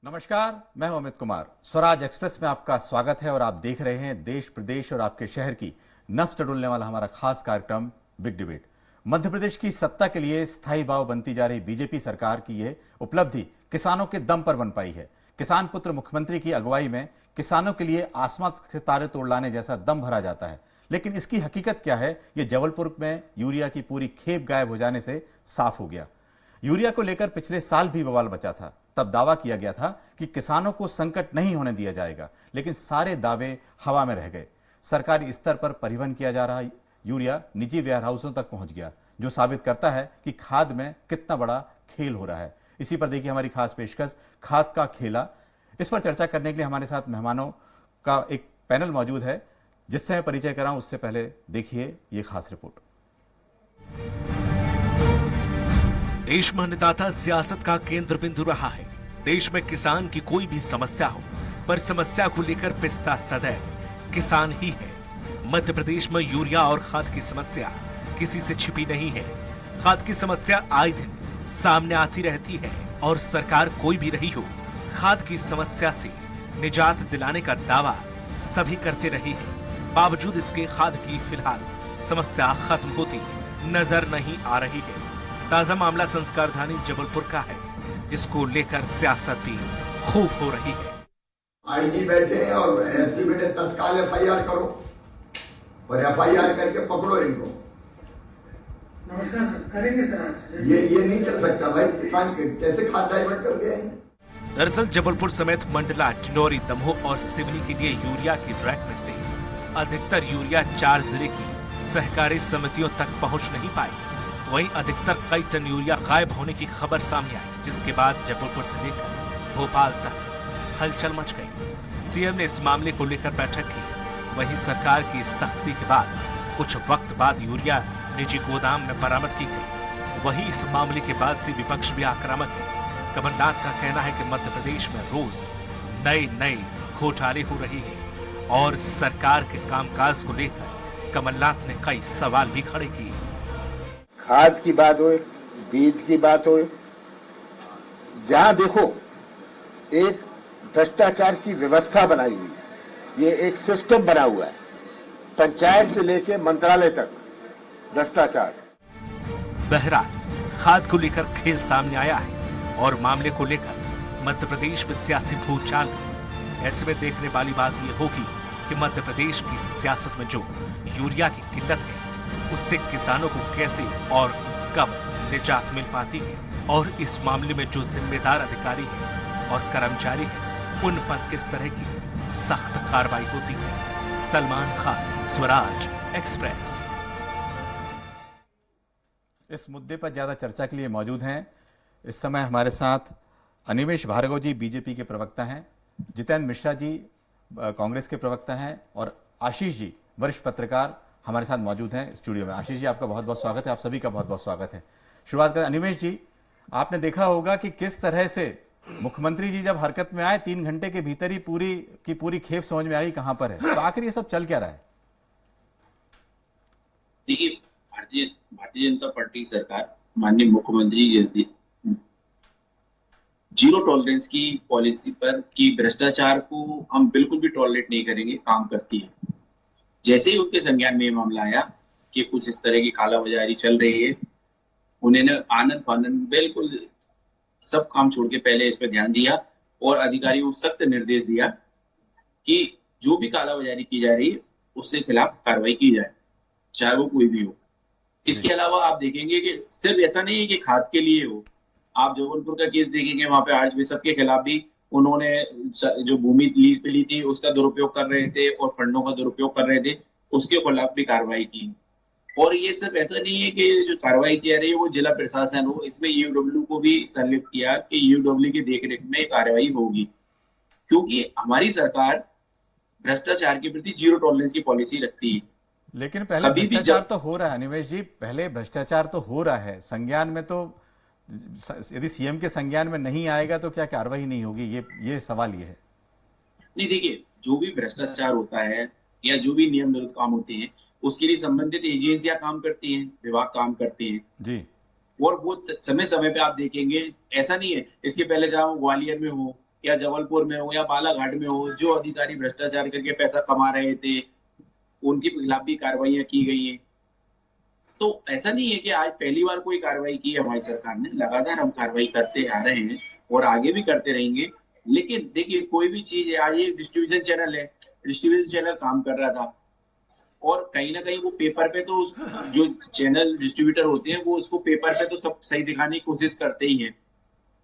नमस्कार, मैं हूं अमित कुमार। स्वराज एक्सप्रेस में आपका स्वागत है और आप देख रहे हैं देश प्रदेश और आपके शहर की नब्ज टटोलने वाला हमारा खास कार्यक्रम बिग डिबेट। मध्य प्रदेश की सत्ता के लिए स्थायी भाव बनती जा रही बीजेपी सरकार की यह उपलब्धि किसानों के दम पर बन पाई है। किसान पुत्र मुख्यमंत्री की अगुवाई में किसानों के लिए आसमान से तारे तोड़ लाने जैसा दम भरा जाता है। लेकिन इसकी हकीकत क्या है, ये जबलपुर में यूरिया की पूरी खेप गायब हो जाने से साफ हो गया। यूरिया को लेकर पिछले साल भी बवाल मचा था। तब दावा किया गया था कि किसानों को संकट नहीं होने दिया जाएगा, लेकिन सारे दावे हवा में रह गए। सरकारी स्तर पर परिवहन किया जा रहा यूरिया निजी वेयरहाउसों तक पहुंच गया, जो साबित करता है कि खाद में कितना बड़ा खेल हो रहा है। इसी पर देखिए हमारी खास पेशकश, खाद का खेला। इस पर चर्चा करने के लिए हमारे साथ मेहमानों का एक पैनल मौजूद है, जिससे मैं परिचय कराऊं उससे पहले देखिए ये खास रिपोर्ट। देश में अन्नदाता सियासत का केंद्र बिंदु रहा है। देश में किसान की कोई भी समस्या हो, पर समस्या को लेकर पिसता सदैव किसान ही है। मध्य प्रदेश में यूरिया और खाद की समस्या किसी से छिपी नहीं है। खाद की समस्या आए दिन सामने आती रहती है और सरकार कोई भी रही हो, खाद की समस्या से निजात दिलाने का दावा सभी करते रहे हैं। बावजूद इसके खाद की फिलहाल समस्या खत्म होती नजर नहीं आ रही है। ताजा मामला संस्कारधानी जबलपुर का है, जिसको लेकर सियासत भी खूब हो रही है। आईजी बैठे हैं और एसपी बैठे, तत्काल एफआईआर करो और एफआईआर करके पकड़ो इनको। नमस्कार सर, करेंगे सर आज। ये नहीं चल सकता भाई, किसान कैसे खाद डाइवर्ट कर दिया है। दरअसल जबलपुर समेत मंडला, डिंडोरी, दमोह और सिवनी के लिए यूरिया की रैक में से अधिकतर यूरिया 4 जिले की सहकारी समितियों तक पहुंच नहीं पाई। वहीं अधिकतर कई टन यूरिया गायब होने की खबर सामने आई, जिसके बाद जबलपुर से लेकर भोपाल तक हलचल मच गई। सीएम ने इस मामले को लेकर बैठक की। वहीं सरकार की सख्ती के बाद कुछ वक्त बाद यूरिया निजी गोदाम में बरामद की गई। वहीं इस मामले के बाद से विपक्ष भी आक्रामक है। कमलनाथ का कहना है कि मध्य प्रदेश में रोज नए घोटाले हो रहे हैं और सरकार के कामकाज को लेकर कमलनाथ ने कई सवाल भी खड़े किए। खाद की बात हो, बीज की बात हो, जहां देखो एक भ्रष्टाचार की व्यवस्था बनाई हुई है। ये एक सिस्टम बना हुआ है, पंचायत से लेके मंत्रालय तक भ्रष्टाचार। बहरहाल खाद को लेकर खेल सामने आया है और मामले को लेकर मध्य प्रदेश में सियासी भूचाल है। ऐसे में देखने वाली बात यह होगी कि मध्य प्रदेश की सियासत में जो यूरिया की किल्लत है, उससे किसानों को कैसे और कब निजात मिल पाती है, और इस मामले में जो जिम्मेदार अधिकारी हैं और कर्मचारी हैं, उन पर किस तरह की सख्त कार्रवाई होती है। सलमान खान, स्वराज एक्सप्रेस। इस मुद्दे पर ज्यादा चर्चा के लिए मौजूद हैं इस समय हमारे साथ अनिमेष भार्गव जी बीजेपी के प्रवक्ता हैं, जितेंद्र मिश्रा जी कांग्रेस के प्रवक्ता हैं, और आशीष जी वरिष्ठ पत्रकार हमारे साथ मौजूद हैं स्टूडियो में। आशीष जी, आपका बहुत बहुत स्वागत है। आप सभी का बहुत बहुत स्वागत है। शुरुआत करें अनिमेष जी, आपने देखा होगा कि किस तरह से मुख्यमंत्री जी जब हरकत में आए 3 घंटे के भीतर ही पूरी खेप समझ में आई कहां पर है। तो आखिर ये सब चल क्या रहा है? देखिए, भारतीय जनता पार्टी सरकार, माननीय मुख्यमंत्री जी जीरो टॉलरेंस की पॉलिसी पर कि भ्रष्टाचार को हम बिल्कुल भी टॉलरेट नहीं करेंगे, काम करती है। जैसे ही उनके संज्ञान में ये मामला आया कि कुछ इस तरह की कालाबाजारी चल रही है, उन्होंने आनंद फानंद बिल्कुल सब काम छोड़ के पहले इस पर ध्यान दिया और अधिकारियों को सख्त निर्देश दिया कि जो भी कालाबाजारी की जा रही है उसके खिलाफ कार्रवाई की जाए, चाहे वो कोई भी हो। इसके अलावा आप देखेंगे कि सिर्फ ऐसा नहीं है कि खाद के लिए हो, आप जबलपुर का केस देखेंगे, वहां पे आज बिशप के खिलाफ भी उन्होंने जो भूमि लीज पे ली थी उसका दुरुपयोग कर रहे थे और फंडों का दुरुपयोग कर रहे थे, उसके खिलाफ भी कार्रवाई की। और ये सिर्फ ऐसा नहीं है कि जो कार्रवाई की जा रही है वो जिला प्रशासन हो, इसमें यूडब्ल्यू को भी संलिप्त किया कि यूडब्ल्यू की देखरेख में कार्रवाई होगी, क्योंकि हमारी सरकार भ्रष्टाचार के प्रति जीरो टॉलरेंस की पॉलिसी रखती है। लेकिन पहले भ्रष्टाचार तो हो रहा है अनिमेष जी, पहले भ्रष्टाचार तो हो रहा है। संज्ञान में तो यदि सीएम के संज्ञान में नहीं आएगा तो क्या कार्रवाई नहीं होगी? ये सवाल ये है। नहीं, देखिए, जो भी भ्रष्टाचार होता है या जो भी नियम विरुद्ध काम होते हैं उसके लिए संबंधित एजेंसियां काम करती हैं, विभाग काम करते हैं जी, और वो समय समय पे आप देखेंगे, ऐसा नहीं है इसके पहले चाहे वो ग्वालियर में हो या जबलपुर में हो या बालाघाट में हो, जो अधिकारी भ्रष्टाचार करके पैसा कमा रहे थे उनके खिलाफ भी कार्रवाइयां की गई हैं। तो ऐसा नहीं है कि आज पहली बार कोई कार्रवाई की है हमारी सरकार ने, लगातार हम कार्रवाई करते आ रहे हैं और आगे भी करते रहेंगे। लेकिन देखिए कोई भी चीज है, आज ये डिस्ट्रीब्यूशन चैनल है, डिस्ट्रीब्यूशन चैनल काम कर रहा था और कहीं ना कहीं वो पेपर पे तो जो चैनल डिस्ट्रीब्यूटर होते हैं वो उसको पेपर पे तो सब सही दिखाने की कोशिश करते ही हैं।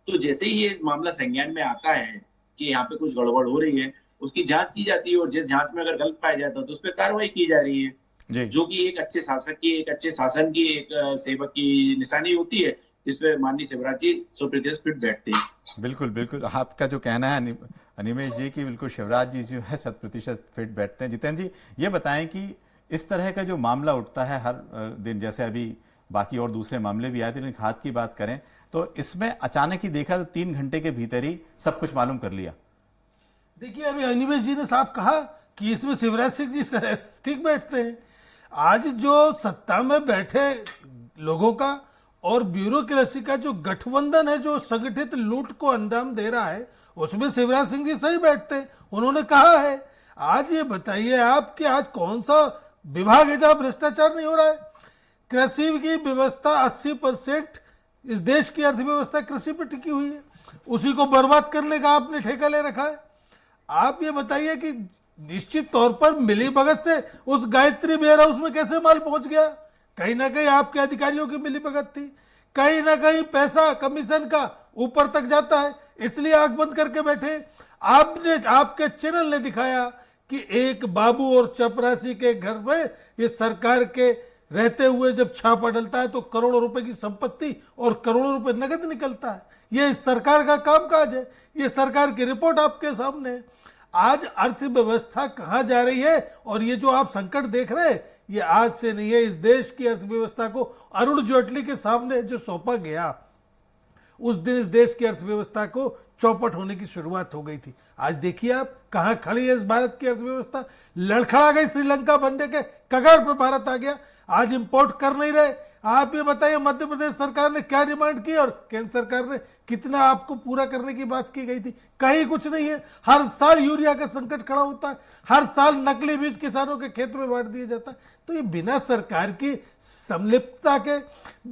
तो जैसे ही ये मामला संज्ञान में आता है कि यहाँ पे कुछ गड़बड़ हो रही है, उसकी जांच की जाती है और जिस जांच में अगर गलत पाया जाता है तो उस पर कार्रवाई की जा रही है, जो कि एक अच्छे शासक की, एक अच्छे शासन की, एक सेवक की निशानी होती है, जिसपे माननीय शिवराज जी 100% फिट बैठते हैं। बिल्कुल बिल्कुल, आपका जो कहना है अनिमेश जी की, बिल्कुल शिवराज जी जो है 100% फिट बैठते हैं। जितेंद्र जी, ये बताएं कि इस तरह का जो मामला उठता है हर दिन, जैसे अभी बाकी और दूसरे मामले भी आए थे, लेकिन खाद की बात करें तो इसमें अचानक ही देखा तो 3 घंटे के भीतर ही सब कुछ मालूम कर लिया। देखिए अभी अनिमेश जी ने साफ कहा कि इसमें शिवराज सिंह जी ठीक बैठते हैं। आज जो सत्ता में बैठे लोगों का और ब्यूरोक्रेसी का जो गठबंधन है, जो संगठित लूट को अंजाम दे रहा है, उसमें शिवराज सिंह जी सही बैठते हैं। उन्होंने कहा है। आज ये बताइए आप कि आज कौन सा विभाग है जहां भ्रष्टाचार नहीं हो रहा है? कृषि की व्यवस्था 80% इस देश की अर्थव्यवस्था कृषि पर टिकी हुई है, उसी को बर्बाद करने का आपने ठेका ले रखा है। आप ये बताइए कि निश्चित तौर पर मिलीभगत से उस गायत्री वेयर हाउस में कैसे माल पहुंच गया? कहीं ना कहीं आपके अधिकारियों की मिलीभगत थी, कहीं ना कहीं पैसा कमीशन का ऊपर तक जाता है, इसलिए आंख बंद करके बैठे। आपके चैनल ने दिखाया कि एक बाबू और चपरासी के घर में ये सरकार के रहते हुए जब छापा डलता है तो करोड़ों रुपए की संपत्ति और करोड़ों रुपए नगद निकलता है। ये इस सरकार का कामकाज है, ये सरकार की रिपोर्ट आपके सामने है। आज अर्थव्यवस्था कहां जा रही है और ये जो आप संकट देख रहे हैं ये आज से नहीं है। इस देश की अर्थव्यवस्था को अरुण जेटली के सामने जो सौंपा गया, उस दिन इस देश की अर्थव्यवस्था को चौपट होने की शुरुआत हो गई थी। आज देखिए आप कहां खड़ी है इस भारत की अर्थव्यवस्था। लड़खड़ा गई, श्रीलंका बनने के कगार पे भारत आ गया। आज इंपोर्ट कर नहीं रहे। आप ये बताइए मध्य प्रदेश सरकार ने क्या डिमांड की और केंद्र सरकार ने कितना आपको पूरा करने की बात की गई थी? कहीं कुछ नहीं है। हर साल यूरिया का संकट खड़ा होता है, हर साल नकली बीज किसानों के खेत में बांट दिया जाता है। तो ये बिना सरकार की संलिप्तता के,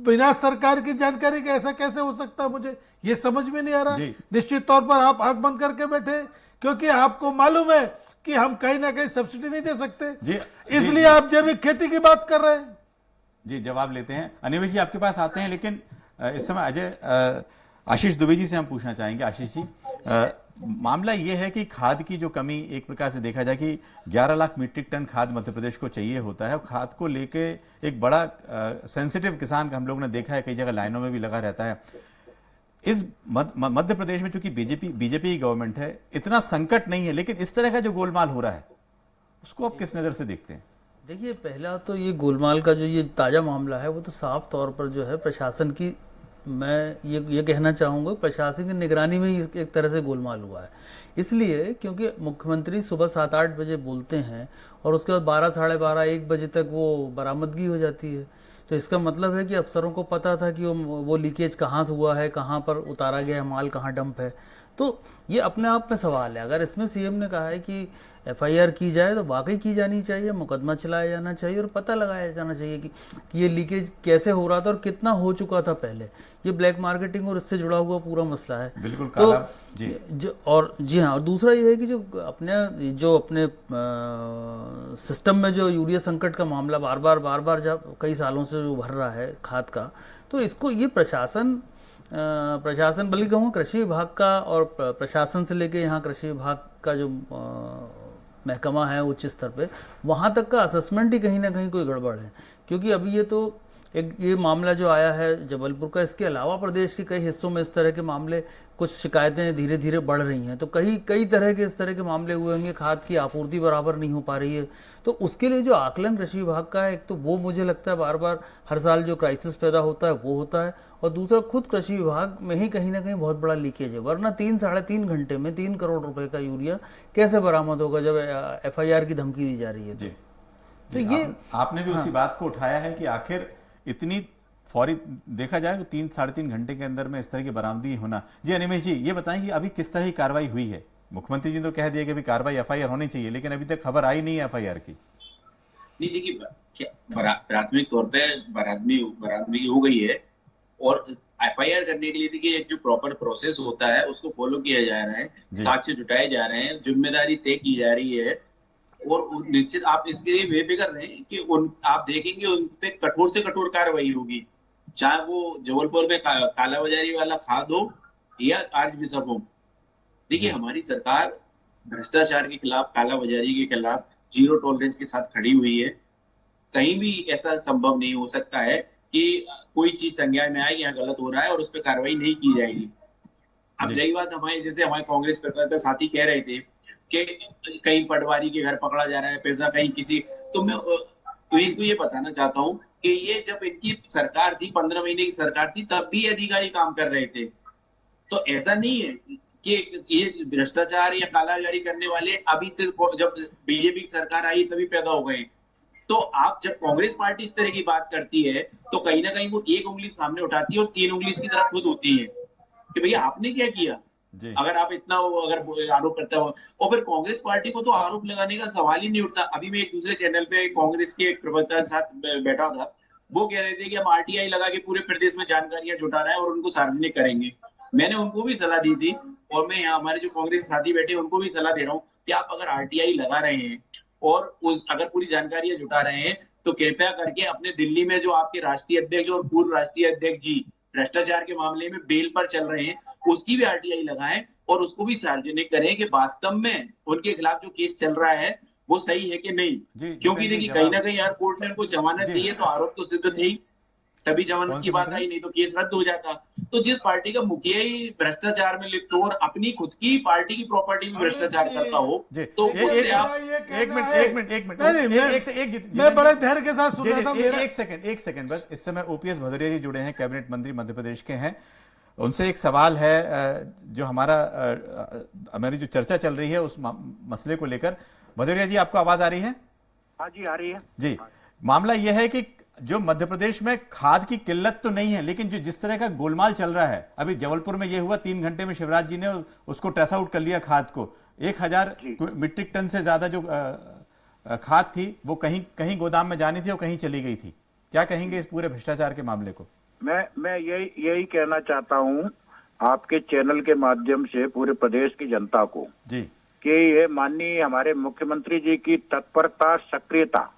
बिना सरकार की जानकारी के ऐसा कैसे हो सकता है? मुझे ये समझ में नहीं आ रहा। निश्चित तौर पर आप आंख बंद करके बैठे क्योंकि आपको मालूम है कि हम कहीं ना कहीं सब्सिडी नहीं दे सकते, इसलिए आप जैविक खेती की बात कर रहे हैं। जी, जवाब लेते हैं। अनिमेश जी आपके पास आते हैं, लेकिन इस समय अजय आशीष दुबे जी से हम पूछना चाहेंगे। आशीष जी, मामला ये है कि खाद की जो कमी, एक प्रकार से देखा जाए कि 11 लाख मीट्रिक टन खाद मध्य प्रदेश को चाहिए होता है। खाद को लेके एक बड़ा सेंसिटिव किसान का हम लोग ने देखा है, कई जगह लाइनों में भी लगा रहता है। इस मध्य प्रदेश में चूंकि बीजेपी की गवर्नमेंट है, इतना संकट नहीं है, लेकिन इस तरह का जो गोलमाल हो रहा है उसको आप किस नजर से देखते हैं? देखिए, पहला तो ये गोलमाल का जो ये ताज़ा मामला है वो तो साफ तौर पर जो है प्रशासन की, मैं ये कहना चाहूँगा प्रशासन की निगरानी में ही एक तरह से गोलमाल हुआ है। इसलिए क्योंकि मुख्यमंत्री सुबह 7-8 बजे बोलते हैं और उसके बाद 12, साढ़े 12, 1 बजे तक वो बरामदगी हो जाती है। तो इसका मतलब है कि अफसरों को पता था कि वो लीकेज कहाँ से हुआ है, कहाँ पर उतारा गया है माल, कहाँ डंप है। तो ये अपने आप में सवाल है। अगर इसमें सीएम ने कहा है कि एफआईआर की जाए तो वाकई की जानी चाहिए, मुकदमा चलाया जाना चाहिए और पता लगाया जाना चाहिए कि ये लीकेज कैसे हो रहा था और कितना हो चुका था पहले। ये ब्लैक मार्केटिंग और इससे जुड़ा हुआ पूरा मसला है। बिल्कुल तो जी। और जी हाँ, और दूसरा ये है कि जो अपने सिस्टम में जो यूरिया संकट का मामला बार बार जब कई सालों से जो भर रहा है खाद का, तो इसको ये प्रशासन बल्कि कहूँ कृषि विभाग का और प्रशासन से लेके यहाँ कृषि विभाग का जो महकमा है उच्च स्तर पे, वहाँ तक का असेसमेंट ही कहीं ना कहीं कोई गड़बड़ है। क्योंकि अभी ये मामला जो आया है जबलपुर का, इसके अलावा प्रदेश के कई हिस्सों में इस तरह के मामले, कुछ शिकायतें धीरे धीरे बढ़ रही हैं। तो कई तरह के इस तरह के मामले हुए होंगे, खाद की आपूर्ति बराबर नहीं हो पा रही है। तो उसके लिए जो आकलन कृषि विभाग का है, एक तो वो मुझे लगता है बार हर साल जो क्राइसिस पैदा होता है वो होता है, और दूसरा खुद कृषि विभाग में ही कहीं ना कहीं बहुत बड़ा लीकेज है। वरना 3-3.5 घंटे में 3 करोड़ रुपए का यूरिया कैसे बरामद होगा जब एफआईआर की धमकी दी जा रही है? तो ये आपने भी उसी बात को उठाया है कि आखिर इतनी फौरी देखा जाए तो 3-3.5 घंटे के अंदर में इस तरह की बरामदगी होना। जी अनिमेश जी, ये बताएं कि अभी किस तरह की कार्रवाई हुई है? मुख्यमंत्री जी ने तो कह दिया कि अभी कार्रवाई एफआईआर होनी चाहिए, लेकिन अभी तक खबर आई नहीं है एफआईआर की। नहीं देखिए, प्राथमिक तौर पे बरामदगी हो गई है और एफआईआर करने के लिए देखिए एक जो प्रॉपर प्रोसेस होता है उसको फॉलो किया जा रहा है, साक्ष्य जुटाए जा रहे हैं, जिम्मेदारी तय की जा रही है और निश्चित आप इसके लिए बेफिक्र रहें कि आप देखेंगे उन पे कठोर से कठोर कार्रवाई होगी, चाहे वो जबलपुर में कालाबाजारी वाला खाद हो या आर्च बिशप हो। देखिए हमारी सरकार भ्रष्टाचार के खिलाफ, कालाबाजारी के खिलाफ जीरो टॉलरेंस के साथ खड़ी हुई है। कहीं भी ऐसा संभव नहीं हो सकता है कि कोई चीज संज्ञान में आए यहाँ गलत हो रहा है और उस पर कार्रवाई नहीं की जाएगी। अब रही बात हमारे कांग्रेस कार्यकर्ता साथी कह रहे थे कि कहीं पटवारी के घर पकड़ा जा रहा है पैसा, कहीं किसी, तो मैं इनको ये बताना चाहता हूँ कि ये जब इनकी सरकार थी, 15 महीने की सरकार थी, तब भी अधिकारी काम कर रहे थे। तो ऐसा नहीं है कि ये भ्रष्टाचार या कालाबाजारी करने वाले अभी सिर्फ जब बीजेपी की सरकार आई तभी पैदा हो गए। तो आप जब कांग्रेस पार्टी इस तरह की बात करती है तो कहीं ना कहीं वो एक उंगली सामने उठाती है और 3 उंगली इसकी तरफ खुद होती है कि भैया आपने क्या किया। अगर आप इतना अगर आरोप करता हो, और फिर कांग्रेस पार्टी को तो आरोप लगाने का सवाल ही नहीं उठता। अभी मैं एक दूसरे चैनल पे कांग्रेस के एक प्रवक्ता के साथ बैठा था, वो कह रहे थे कि हम आरटीआई लगा के पूरे प्रदेश में जानकारियां जुटा रहे हैं और उनको सार्वजनिक करेंगे। मैंने उनको भी सलाह दी थी और मैं यहाँ हमारे जो कांग्रेस साथी बैठे उनको भी सलाह दे रहा हूँ कि आप अगर आरटीआई लगा रहे हैं और अगर पूरी जानकारियां जुटा रहे हैं तो कृपया करके अपने दिल्ली में जो आपके राष्ट्रीय अध्यक्ष और पूर्व राष्ट्रीय अध्यक्ष जी भ्रष्टाचार के मामले में बेल पर चल रहे हैं उसकी भी आरटीआई लगाएं और उसको भी सार्वजनिक करें कि वास्तव में उनके खिलाफ जो केस चल रहा है वो सही है कि नहीं। क्योंकि देखिए कहीं ना कहीं यार कोर्ट ने उनको जमानत दी है तो आरोप तो सिद्ध थे ही, तभी जमानत की बात आई, नहीं तो केस रद्द हो जाता। तो जिस पार्टी का मुखिया ही भ्रष्टाचार में लिप्त हो और अपनी खुद की पार्टी की प्रॉपर्टी में भ्रष्टाचार करता हो तो उससे आप एक मिनट मैं बड़े धैर्य के साथ सुन रहा था। एक सेकंड बस। इस समय ओपीएस भदौरिया जी जुड़े हैं, कैबिनेट मंत्री मध्य प्रदेश के हैं। उनसे एक सवाल है, जो हमारी जो चर्चा चल रही है उस मसले को लेकर। भदौरिया जी, आपको आवाज आ रही है? हाँ जी, आ रही है जी। मामला यह है कि जो मध्य प्रदेश में खाद की किल्लत तो नहीं है, लेकिन जो जिस तरह का गोलमाल चल रहा है, अभी जबलपुर में यह हुआ 3 घंटे में शिवराज जी ने उसको ट्रेस आउट कर लिया खाद को। 1000 मीट्रिक टन से ज्यादा जो खाद थी वो कहीं गोदाम में जानी थी और कहीं चली गई थी। क्या कहेंगे इस पूरे भ्रष्टाचार के मामले को? मैं यही कहना चाहता हूं आपके चैनल के माध्यम से पूरे प्रदेश की जनता को जी कि ये माननीय हमारे मुख्यमंत्री जी की तत्परता, सक्रियता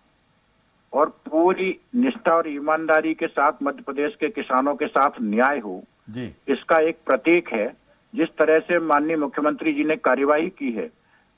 और पूरी निष्ठा और ईमानदारी के साथ मध्य प्रदेश के किसानों के साथ न्याय हो जी, इसका एक प्रतीक है। जिस तरह से माननीय मुख्यमंत्री जी ने कार्यवाही की है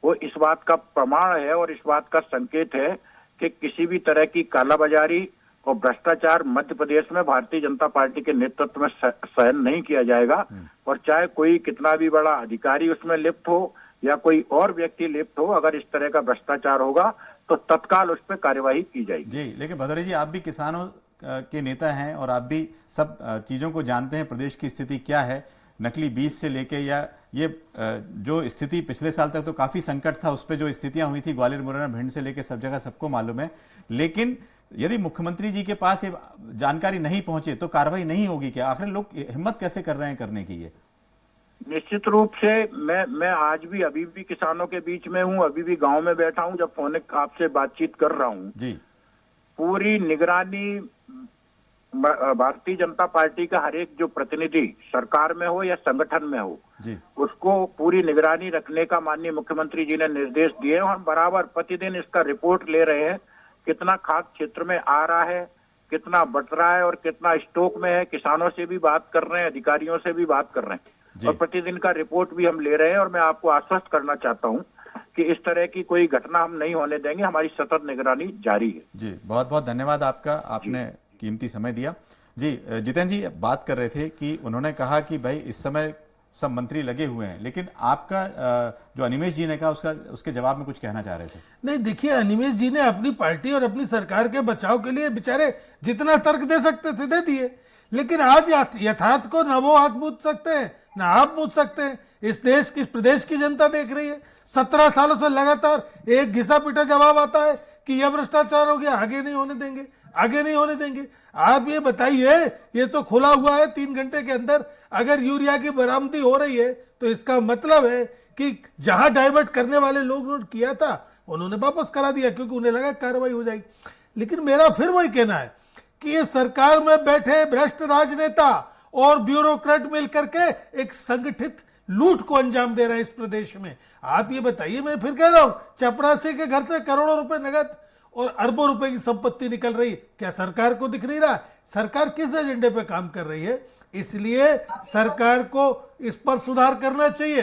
वो इस बात का प्रमाण है और इस बात का संकेत है कि किसी भी तरह की कालाबाजारी और भ्रष्टाचार मध्य प्रदेश में भारतीय जनता पार्टी के नेतृत्व में सहन नहीं किया जाएगा। और चाहे कोई कितना भी बड़ा अधिकारी उसमें लिप्त हो या कोई और व्यक्ति लिप्त हो, अगर इस तरह का भ्रष्टाचार होगा तो तत्काल उस पर कार्यवाही की जाएगी। जी, लेकिन भदौरिया जी, आप भी किसानों के नेता हैं और आप भी सब चीजों को जानते हैं, प्रदेश की स्थिति क्या है, नकली बीज से लेके या ये जो स्थिति पिछले साल तक तो काफी संकट था, उस पर जो स्थितियां हुई थी ग्वालियर, मुरैना, भिंड से लेके सब जगह सबको मालूम है। लेकिन यदि मुख्यमंत्री जी के पास ये जानकारी नहीं पहुंचे तो कार्रवाई नहीं होगी क्या? आखिर लोग हिम्मत कैसे कर रहे हैं करने की? ये निश्चित रूप से मैं आज भी अभी भी किसानों के बीच में हूं, अभी भी गांव में बैठा हूं, जब फोन आपसे बातचीत कर रहा हूं जी। पूरी निगरानी भारतीय जनता पार्टी का हर एक जो प्रतिनिधि सरकार में हो या संगठन में हो जी, उसको पूरी निगरानी रखने का माननीय मुख्यमंत्री जी ने निर्देश दिए और हम बराबर प्रतिदिन इसका रिपोर्ट ले रहे हैं, कितना खाद क्षेत्र में आ रहा है, कितना बट रहा है और कितना स्टॉक में है। किसानों से भी बात कर रहे हैं, अधिकारियों से भी बात कर रहे हैं और प्रतिदिन का रिपोर्ट भी हम ले रहे हैं। और मैं आपको आश्वस्त करना चाहता हूं कि इस तरह की कोई घटना हम नहीं होने देंगे, हमारी सतत निगरानी जारी है। जी, बहुत बहुत धन्यवाद आपका, आपने कीमती समय दिया। जी, जितेंद्र जी बात कर रहे थे कि उन्होंने कहा कि भाई इस समय सब मंत्री लगे हुए हैं, लेकिन आपका जो अनिमेश जी ने कहा उसके जवाब में कुछ कहना चाह रहे थे। नहीं, देखिए, अनिमेश जी ने अपनी पार्टी और अपनी सरकार के बचाव के लिए बेचारे जितना तर्क दे सकते थे दे दिए, लेकिन आज यथार्थ को न वो हाथ पूछ सकते हैं न आप पूछ सकते हैं। इस देश की, इस प्रदेश की जनता देख रही है। 17 सालों से लगातार एक घिसा पीटा जवाब आता है कि यह भ्रष्टाचार हो गया, आगे नहीं होने देंगे। आगे नहीं होने देंगे। आप ये बताइए, ये तो खुला हुआ है, 3 घंटे के अंदर अगर यूरिया की बरामदी हो रही है तो इसका मतलब है कि जहां डाइवर्ट करने वाले लोगों ने किया था उन्होंने वापस करा दिया, क्योंकि उन्हें लगा कार्रवाई हो जाएगी। लेकिन मेरा फिर वही कहना है कि ये सरकार में बैठे भ्रष्ट राजनेता और ब्यूरोक्रेट मिलकर के एक संगठित लूट को अंजाम दे रहे हैं इस प्रदेश में। आप ये बताइए, मैं फिर कह रहा हूं, चपरासी के घर से करोड़ों रुपए नगद और अरबों रुपए की संपत्ति निकल रही है, क्या सरकार को दिख नहीं रहा? सरकार किस एजेंडे पे काम कर रही है? इसलिए सरकार को इस पर सुधार करना चाहिए।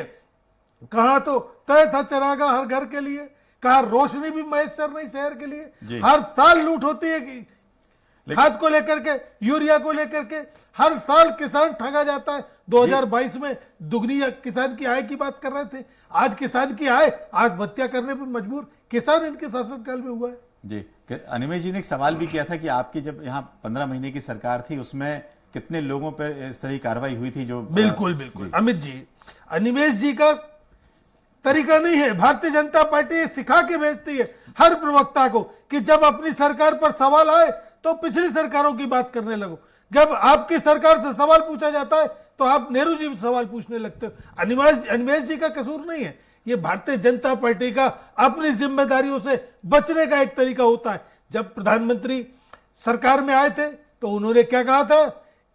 कहा तो तय था चरागा हर घर के लिए, कहा रोशनी भी मैसर नहीं शहर के लिए। हर साल लूट होती है कि खाद को लेकर के, यूरिया को लेकर के हर साल किसान ठगा जाता है। 2022 में दुगनी किसान की आय की बात कर रहे थे, आज किसान की आय आत्महत्या करने पर मजबूर किसान इनके शासनकाल में हुआ है। जी, अनिमेश जी ने एक सवाल भी किया था कि आपकी जब यहाँ 15 महीने की सरकार थी उसमें कितने लोगों पर इस तरह की कार्रवाई हुई थी? जो बिल्कुल बिल्कुल अमित जी, अनिमेश जी का तरीका नहीं है। भारतीय जनता पार्टी सिखा के भेजती है हर प्रवक्ता को कि जब अपनी सरकार पर सवाल आए तो पिछली सरकारों की बात करने लगो, जब आपकी सरकार से सवाल पूछा जाता है तो आप नेहरू जी से सवाल पूछने लगते हो। अनिमेश जी का कसूर नहीं है, ये भारतीय जनता पार्टी का अपनी जिम्मेदारियों से बचने का एक तरीका होता है। जब प्रधानमंत्री सरकार में आए थे तो उन्होंने क्या कहा था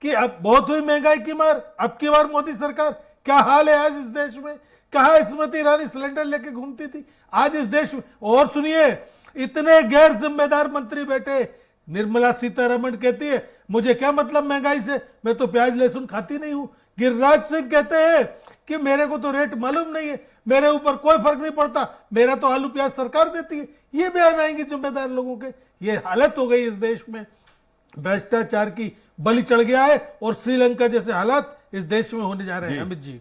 कि अब बहुत हुई महंगाई की मार, अब की बार मोदी सरकार। क्या हाल है आज इस देश में? कहा स्मृति ईरानी सिलेंडर लेके घूमती थी, आज इस देश में। और सुनिए, इतने गैर जिम्मेदार मंत्री बैठे, निर्मला सीतारमण कहती है मुझे क्या मतलब महंगाई से, मैं तो प्याज लहसुन खाती नहीं हूं। गिरिराज सिंह कहते हैं कि मेरे को तो रेट मालूम नहीं है, मेरे ऊपर कोई फर्क नहीं पड़ता, मेरा तो आलू प्याज सरकार देती है। ये बयान आएंगे जिम्मेदार लोगों के। ये हालत हो गई इस देश में, भ्रष्टाचार की बलि चढ़ गया है और श्रीलंका जैसे हालात इस देश में होने जा रहे हैं। अमित जी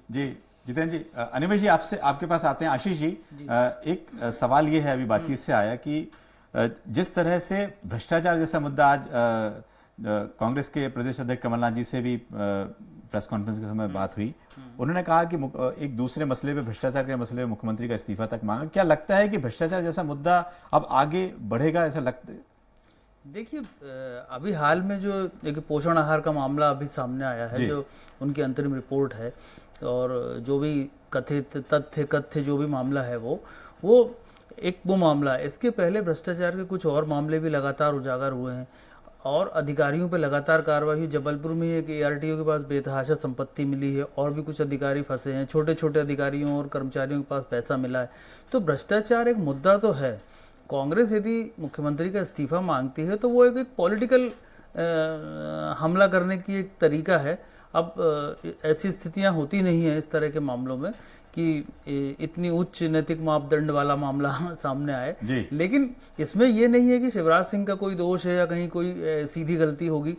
जितेंद्र जी, अनिमेश जी आपसे आपके पास आते हैं। आशीष जी, एक सवाल ये है, अभी बातचीत से आया कि जिस तरह से भ्रष्टाचार जैसा मुद्दा आज कांग्रेस के प्रदेश अध्यक्ष कमलनाथ जी से भी प्रेस कॉन्फ्रेंस के समय बात हुई, उन्होंने कहा कि एक दूसरे मसले पे, भ्रष्टाचार के मसले पे मुख्यमंत्री का इस्तीफा तक मांगा। क्या लगता है कि भ्रष्टाचार जैसा मुद्दा अब आगे बढ़ेगा, ऐसा लगता है? देखिए, अभी हाल में जो एक पोषण आहार का मामला अभी सामने आया है, जो उनकी अंतरिम रिपोर्ट है, और जो भी कथित तथ्य जो भी मामला है वो एक वो मामला है। इसके पहले भ्रष्टाचार के कुछ और मामले भी लगातार उजागर हुए हैं और अधिकारियों पे लगातार कार्रवाई हुई। जबलपुर में एक ARTO के पास बेतहाशा संपत्ति मिली है और भी कुछ अधिकारी फंसे हैं, छोटे छोटे अधिकारियों और कर्मचारियों के पास पैसा मिला है। तो भ्रष्टाचार एक मुद्दा तो है। कांग्रेस यदि मुख्यमंत्री का इस्तीफा मांगती है तो वो एक पॉलिटिकल हमला करने की एक तरीका है। अब ऐसी स्थितियां होती नहीं है इस तरह के मामलों में कि इतनी उच्च नैतिक मापदंड वाला मामला सामने आए, लेकिन इसमें यह नहीं है कि शिवराज सिंह का कोई दोष है या कहीं कोई सीधी गलती होगी,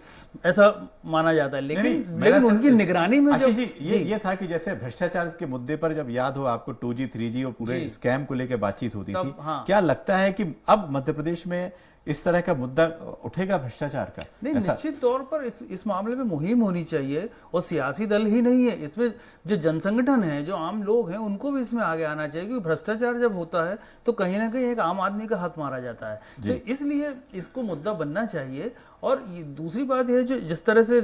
ऐसा माना जाता है। लेकिन उनकी निगरानी में ये था कि जैसे भ्रष्टाचार के मुद्दे पर जब याद हो आपको 2G 3G और पूरे स्कैम को लेकर बातचीत होती थी, क्या लगता है कि अब मध्य प्रदेश में इस तरह का मुद्दा उठेगा भ्रष्टाचार का? नहीं, निश्चित तौर पर इस मामले में मुहिम होनी चाहिए, और सियासी दल ही नहीं है, इसमें जो जनसंगठन है, जो आम लोग हैं, उनको भी इसमें आगे आना चाहिए, क्योंकि भ्रष्टाचार जब होता है तो कहीं ना कहीं एक आम आदमी का हाथ मारा जाता है। तो इसलिए इसको मुद्दा बनना चाहिए। और ये दूसरी बात है, जो जिस तरह से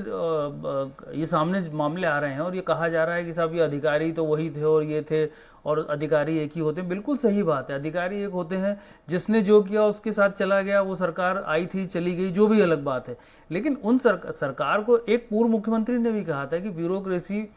ये सामने मामले आ रहे हैं और ये कहा जा रहा है कि साहब ये अधिकारी तो वही थे और ये थे और अधिकारी एक ही होते हैं, बिल्कुल सही बात है। अधिकारी एक होते हैं, जिसने जो किया उसके साथ चला गया, वो सरकार आई थी चली गई, जो भी अलग बात है। लेकिन उन सरकार को, एक पूर्व मुख्यमंत्री ने भी कहा था कि ब्यूरोक्रेसी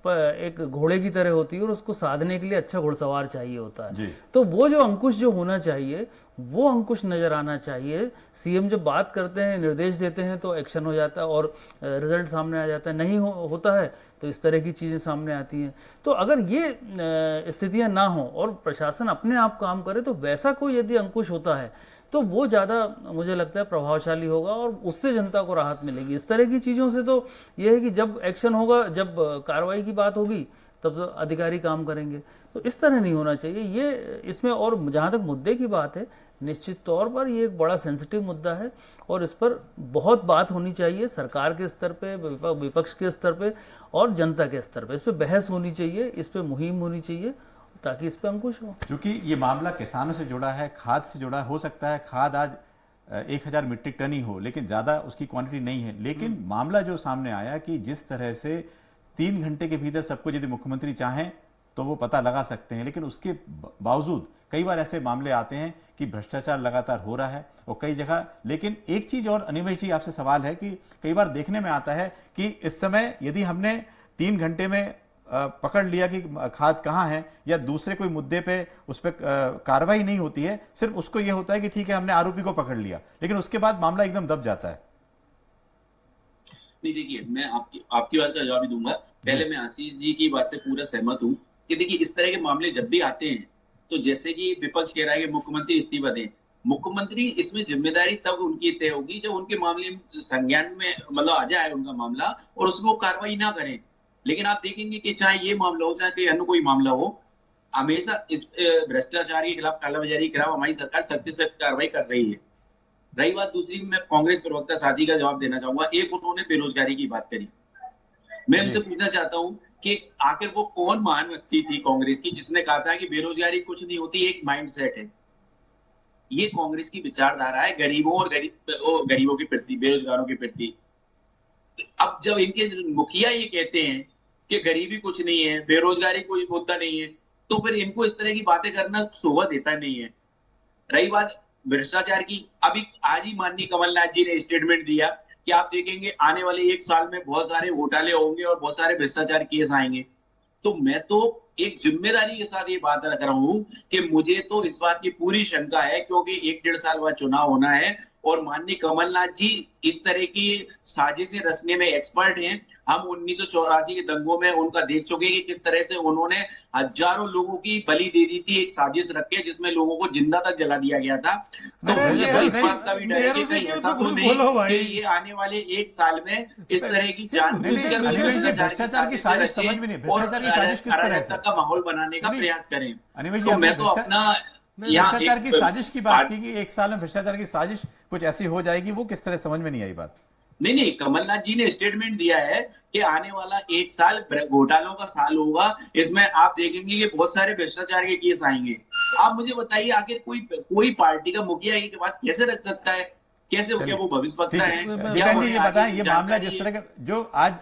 एक घोड़े की तरह होती है और उसको साधने के लिए अच्छा घुड़सवार चाहिए होता है। तो वो जो अंकुश जो होना चाहिए, वो अंकुश नजर आना चाहिए। सीएम जब बात करते हैं, निर्देश देते हैं तो एक्शन हो जाता है और रिजल्ट सामने आ जाता है। नहीं होता है तो इस तरह की चीजें सामने आती हैं। तो अगर ये स्थितियां ना हो और प्रशासन अपने आप काम करे, तो वैसा कोई यदि अंकुश होता है तो वो ज़्यादा मुझे लगता है प्रभावशाली होगा और उससे जनता को राहत मिलेगी। इस तरह की चीज़ों से तो ये है कि जब एक्शन होगा, जब कार्रवाई की बात होगी, तब तो अधिकारी काम करेंगे। तो इस तरह नहीं होना चाहिए ये इसमें। और जहाँ तक मुद्दे की बात है, निश्चित तौर पर ये एक बड़ा सेंसिटिव मुद्दा है और इस पर बहुत बात होनी चाहिए, सरकार के स्तर पे, विपक्ष के स्तर पे और जनता के स्तर पे। इस पर बहस होनी चाहिए, इस पर मुहिम होनी चाहिए, ताकि इस पे अंकुश हो। क्योंकि ये मामला किसानों से जुड़ा है, खाद से जुड़ा, हो सकता है खाद आज 1000 मीट्रिक टन ही हो, लेकिन ज्यादा उसकी क्वांटिटी नहीं है। लेकिन मामला जो सामने आया कि जिस तरह से 3 घंटे के भीतर सब कुछ यदि मुख्यमंत्री चाहें तो वो पता लगा सकते हैं, लेकिन उसके बावजूद कई बार ऐसे मामले आते हैं कि भ्रष्टाचार लगातार हो रहा है और कई जगह। लेकिन एक चीज और अनिमेश जी आपसे सवाल है कि कई बार देखने में आता है कि इस समय यदि हमने 3 घंटे में पकड़ लिया कि खाद कहां है या दूसरे कोई मुद्दे पे उस पर कार्रवाई नहीं होती है, सिर्फ उसको यह होता है कि ठीक है हमने आरोपी को पकड़ लिया, लेकिन उसके बाद मामला एकदम दब जाता है। नहीं, देखिए, मैं आपकी बात का जवाब भी दूंगा। पहले मैं आशीष जी की बात से पूरा सहमत हूँ कि देखिए, इस तरह के मामले जब भी आते हैं तो जैसे कि विपक्ष कह रहा है कि मुख्यमंत्री इस्तीफा दें, मुख्यमंत्री इसमें जिम्मेदारी तब उनकी तय होगी जब उनके मामले संज्ञान में मतलब आ जाए उनका मामला और उसमें वो कार्रवाई ना करें। लेकिन आप देखेंगे कि चाहे ये मामला हो चाहे कोई अन्य कोई मामला हो, हमेशा इस भ्रष्टाचार के खिलाफ, कालाबाजारी के खिलाफ हमारी सरकार सख्त से सख्त कार्रवाई कर रही है। रही बात दूसरी, मैं कांग्रेस प्रवक्ता साथी का जवाब देना चाहूंगा। एक, उन्होंने बेरोजगारी की बात करी। मैं उनसे पूछना चाहता हूं कि आखिर वो कौन महान हस्ती थी कांग्रेस की जिसने कहा था कि बेरोजगारी कुछ नहीं होती, एक माइंडसेट है। ये कांग्रेस की विचारधारा है गरीबों और गरीबों के प्रति, बेरोजगारों के प्रति। अब जब इनके मुखिया ये कहते हैं कि गरीबी कुछ नहीं है, बेरोजगारी कोई मुद्दा नहीं है, तो फिर इनको इस तरह की बातें करना शोभा देता नहीं है। रही बात भ्रष्टाचार की, अभी आज ही माननीय कमलनाथ जी ने स्टेटमेंट दिया कि आप देखेंगे आने वाले 1 साल में बहुत सारे घोटाले होंगे और बहुत सारे भ्रष्टाचार केस आएंगे। तो मैं तो एक जिम्मेदारी के साथ ये बात रख रहा हूं कि मुझे तो इस बात की पूरी शंका है, क्योंकि 1-1.5 साल बाद चुनाव होना है और माननीय कमलनाथ जी इस तरह की साजिशें रचने में एक्सपर्ट हैं। हम 1984 के दंगों में उनका देख चुके कि किस तरह से उन्होंने हजारों लोगों की बलि दे दी थी, एक साजिश रख के जिसमें लोगों को जिंदा तक जला दिया गया था। तो मुझे तो इस बात का भी डर है कि कहीं ऐसा तो नहीं कि ये आने वाले 1 साल में इस तरह की जानबूझकर भ्रष्टाचार की साजिश समझ में नहीं, भ्रष्टाचार की साजिश किस तरह से का माहौल बनाने का प्रयास करें। अनिमेश जी, तो मैं तो अपना भ्रष्टाचार की साजिश की बात की कि 1 साल में भ्रष्टाचार की साजिश कुछ ऐसी हो जाएगी, वो किस तरह समझ में नहीं आई बात। नहीं, कमलनाथ जी ने स्टेटमेंट दिया है कि आने वाला 1 साल घोटालों का साल होगा, इसमें आप देखेंगे कि बहुत सारे भ्रष्टाचार के केस आएंगे। आप मुझे बताइए, आखिर कोई पार्टी का मुखिया ये बात कैसे रख सकता है? कैसे हो गया? वो भविष्यवक्ता है? जी, ये बताएं, ये मामला जिस तरह का जो आज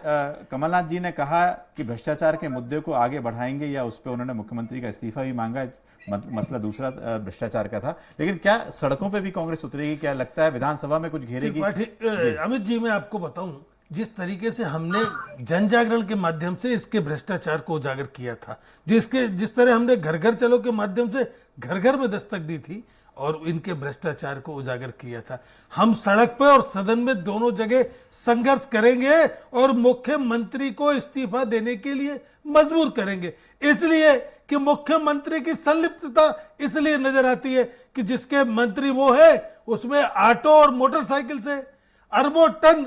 कमलनाथ जी ने कहा कि भ्रष्टाचार के मुद्दे को आगे बढ़ाएंगे या उस पर उन्होंने मुख्यमंत्री का इस्तीफा भी मांगा, मसला दूसरा भ्रष्टाचार का था, लेकिन क्या सड़कों पे भी कांग्रेस उतरेगी? क्या लगता है विधानसभा में कुछ घेरेगी? अमित जी, मैं आपको बताऊं, जिस तरीके से हमने जन जागरण के माध्यम से इसके भ्रष्टाचार को उजागर किया था, जिस तरह हमने घर घर चलो के माध्यम से घर घर में दस्तक दी थी और इनके भ्रष्टाचार को उजागर किया था, हम सड़क पर और सदन में दोनों जगह संघर्ष करेंगे और मुख्यमंत्री को इस्तीफा देने के लिए मजबूर करेंगे। इसलिए कि मुख्यमंत्री की संलिप्तता इसलिए नजर आती है कि जिसके मंत्री वो है उसमें ऑटो और मोटरसाइकिल से अरबों टन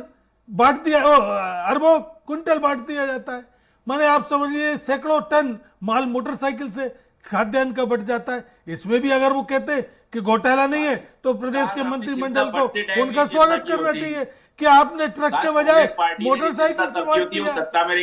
बांट दिया, अरबों क्विंटल बांट दिया जाता है। माने आप समझिए सैकड़ों टन माल मोटरसाइकिल से खाद्यान्न का बढ़ जाता है। इसमें भी अगर वो कहते कि घोटाला नहीं है तो प्रदेश के मंत्रिमंडल को उनका स्वागत करना चाहिए कि आपने ट्रक के बजाय मोटरसाइकिल से बांट दिया।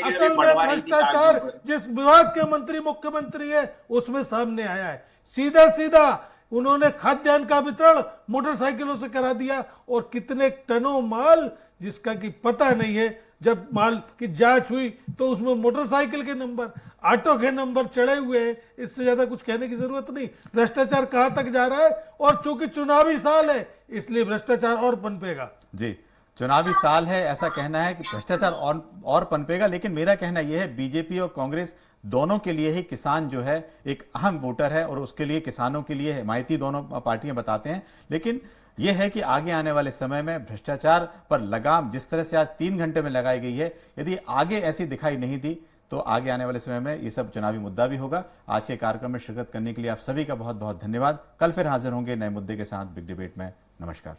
असल में भ्रष्टाचार जिस विभाग के मंत्री मुख्यमंत्री है उसमें सामने आया है। सीधा सीधा उन्होंने खाद्यान्न का वितरण मोटरसाइकिलों से करा दिया और कितने टनों माल जिसका कि पता नहीं है। जब माल की जांच हुई तो उसमें मोटरसाइकिल के नंबर, ऑटो के नंबर चढ़े हुए हैं। इससे ज्यादा कुछ कहने की जरूरत नहीं। भ्रष्टाचार कहां तक जा रहा है, और चूंकि चुनावी साल है इसलिए भ्रष्टाचार और पनपेगा। जी, चुनावी साल है, ऐसा कहना है कि भ्रष्टाचार और पनपेगा। लेकिन मेरा कहना यह है, बीजेपी और कांग्रेस दोनों के लिए ही किसान जो है एक अहम वोटर है और उसके लिए, किसानों के लिए हिमायती दोनों पार्टियां बताते हैं। लेकिन यह है कि आगे आने वाले समय में भ्रष्टाचार पर लगाम जिस तरह से आज 3 घंटे में लगाई गई है, यदि आगे ऐसी दिखाई नहीं दी तो आगे आने वाले समय में ये सब चुनावी मुद्दा भी होगा। आज के कार्यक्रम में शिरकत करने के लिए आप सभी का बहुत बहुत धन्यवाद। कल फिर हाजिर होंगे नए मुद्दे के साथ बिग डिबेट में। नमस्कार।